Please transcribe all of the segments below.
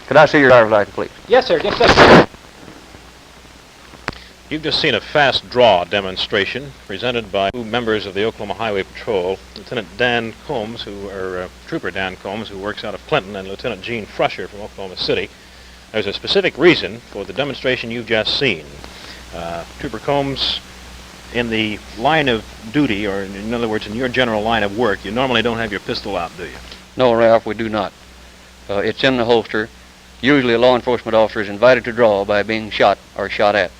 Could I see your driver's license, please? Yes, sir. Just a second. You've just seen a fast draw demonstration presented by two members of the Oklahoma Highway Patrol, Lieutenant Dan Combs, Trooper Dan Combs, who works out of Clinton, and Lieutenant Gene Frusher from Oklahoma City. There's a specific reason for the demonstration you've just seen. Trooper Combs, in the line of duty, or in other words, in your general line of work, you normally don't have your pistol out, do you? No, Ralph, we do not. It's in the holster. Usually a law enforcement officer is invited to draw by being shot or shot at.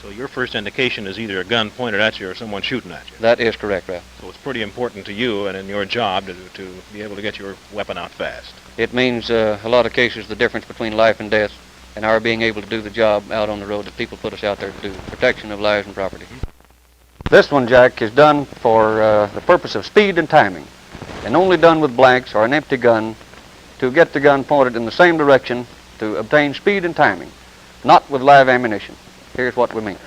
So your first indication is either a gun pointed at you or someone shooting at you. That is correct, Ralph. So it's pretty important to you and in your job to be able to get your weapon out fast. It means a lot of cases the difference between life and death and our being able to do the job out on the road that people put us out there to do, protection of lives and property. This one, Jack, is done for the purpose of speed and timing, and only done with blanks or an empty gun to get the gun pointed in the same direction to obtain speed and timing, not with live ammunition. Here's what we mean.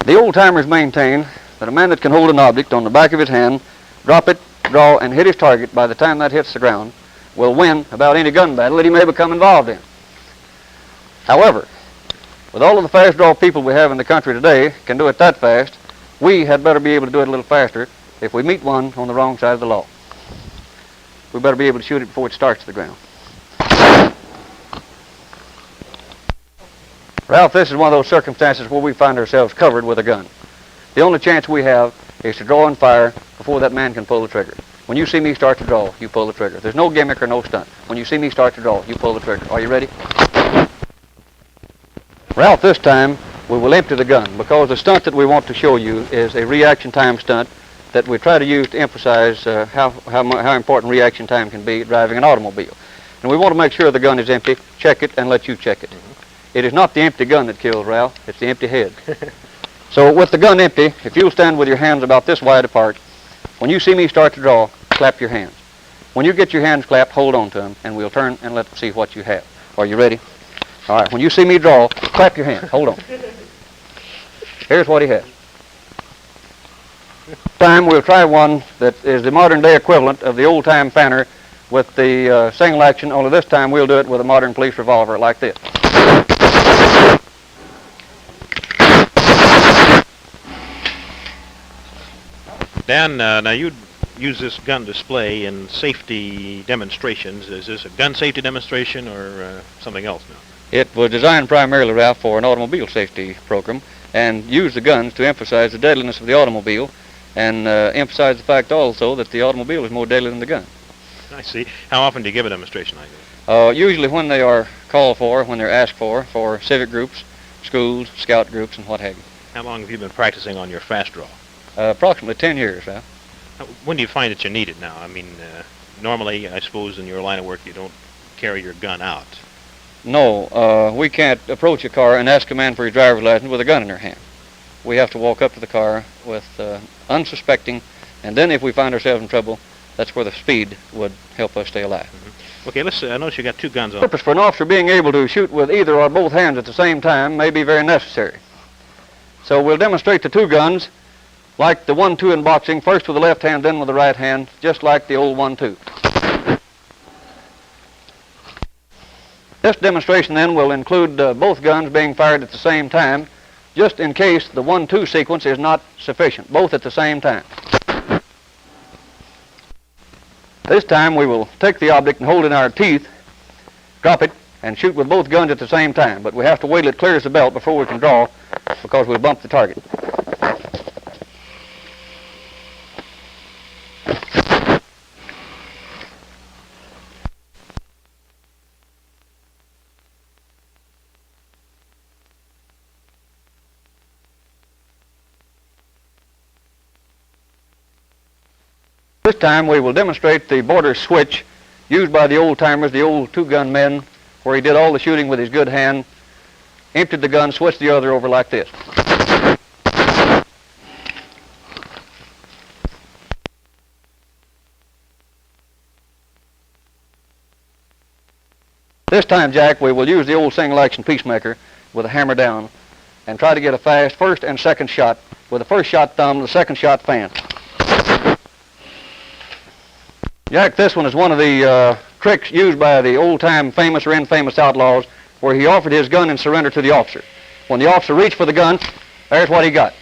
The old-timers maintain that a man that can hold an object on the back of his hand, drop it, draw, and hit his target by the time that hits the ground will win about any gun battle that he may become involved in. However, with all of the fast draw people we have in the country today can do it that fast, we had better be able to do it a little faster if we meet one on the wrong side of the law. We better be able to shoot it before it starts to the ground. Ralph, this is one of those circumstances where we find ourselves covered with a gun. The only chance we have is to draw and fire before that man can pull the trigger. When you see me start to draw, you pull the trigger. There's no gimmick or no stunt. When you see me start to draw, you pull the trigger. Are you ready? Ralph, this time we will empty the gun because the stunt that we want to show you is a reaction time stunt that we try to use to emphasize how important reaction time can be driving an automobile. And we want to make sure the gun is empty, check it, and let you check it. It is not the empty gun that kills, Ralph. It's the empty head. So with the gun empty, if you'll stand with your hands about this wide apart, when you see me start to draw, clap your hands. When you get your hands clapped, hold on to them, and we'll turn and let them see what you have. Are you ready? All right, when you see me draw, clap your hands. Hold on. Here's what he has. This time we'll try one that is the modern-day equivalent of the old-time fanner with the single action, only this time we'll do it with a modern police revolver like this. Dan, now you use this gun display in safety demonstrations. Is this a gun safety demonstration or something else now? It was designed primarily, Ralph, for an automobile safety program and used the guns to emphasize the deadliness of the automobile and emphasize the fact also that the automobile is more deadly than the gun. I see. How often do you give a demonstration like this? Usually when they are called for, when they're asked for civic groups, schools, scout groups, and what have you. How long have you been practicing on your fast draw? Approximately 10 years, Ralph. When do you find that you need it now? I mean, normally, I suppose, in your line of work, you don't carry your gun out. No, we can't approach a car and ask a man for his driver's license with a gun in their hand. We have to walk up to the car with unsuspecting, and then if we find ourselves in trouble, that's where the speed would help us stay alive. Mm-hmm. Okay, I notice you got two guns on. The purpose for an officer being able to shoot with either or both hands at the same time may be very necessary. So we'll demonstrate the two guns like the 1-2 in boxing, first with the left hand, then with the right hand, just like the old 1-2. This demonstration then will include both guns being fired at the same time, just in case the 1-2 sequence is not sufficient, both at the same time. This time we will take the object and hold it in our teeth, drop it, and shoot with both guns at the same time, but we have to wait till it clears the belt before we can draw because we'll bump the target. This time we will demonstrate the border switch used by the old-timers, the old two-gun men, where he did all the shooting with his good hand, emptied the gun, switched the other over like this. This time, Jack, we will use the old single-action peacemaker with a hammer down and try to get a fast first and second shot with the first shot thumb, the second shot fan. Jack, this one is one of the tricks used by the old-time famous or infamous outlaws where he offered his gun in surrender to the officer. When the officer reached for the gun, there's what he got.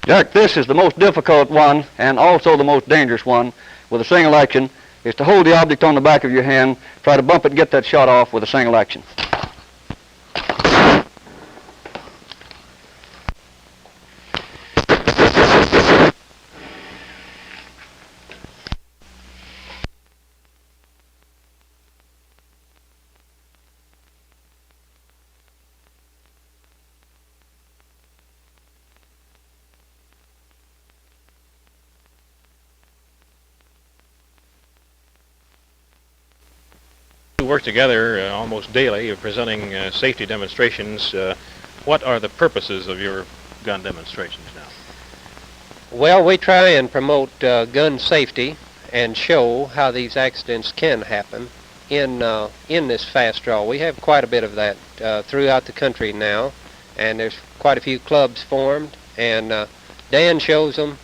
Jack, this is the most difficult one and also the most dangerous one with a single action, is to hold the object on the back of your hand, try to bump it and get that shot off with a single action. We work together almost daily, presenting safety demonstrations. What are the purposes of your gun demonstrations now? Well, we try and promote gun safety and show how these accidents can happen in this fast draw. We have quite a bit of that throughout the country now, and there's quite a few clubs formed, and Dan shows them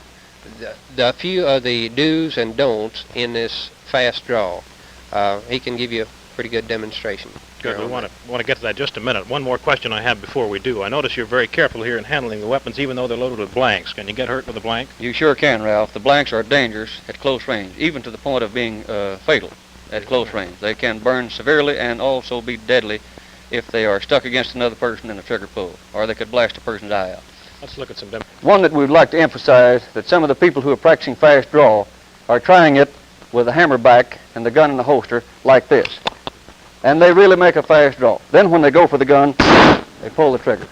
the few of the do's and don'ts in this fast draw. He can give you a pretty good demonstration. Good. We want to get to that just a minute. One more question I have before we do. I notice you're very careful here in handling the weapons, even though they're loaded with blanks. Can you get hurt with a blank? You sure can, Ralph. The blanks are dangerous at close range, even to the point of being fatal at close range. They can burn severely and also be deadly if they are stuck against another person in a trigger pull, or they could blast a person's eye out. Let's look at some One that we'd like to emphasize, that some of the people who are practicing fast draw are trying it with a hammer back and the gun in the holster like this. And they really make a fast draw. Then when they go for the gun, they pull the trigger.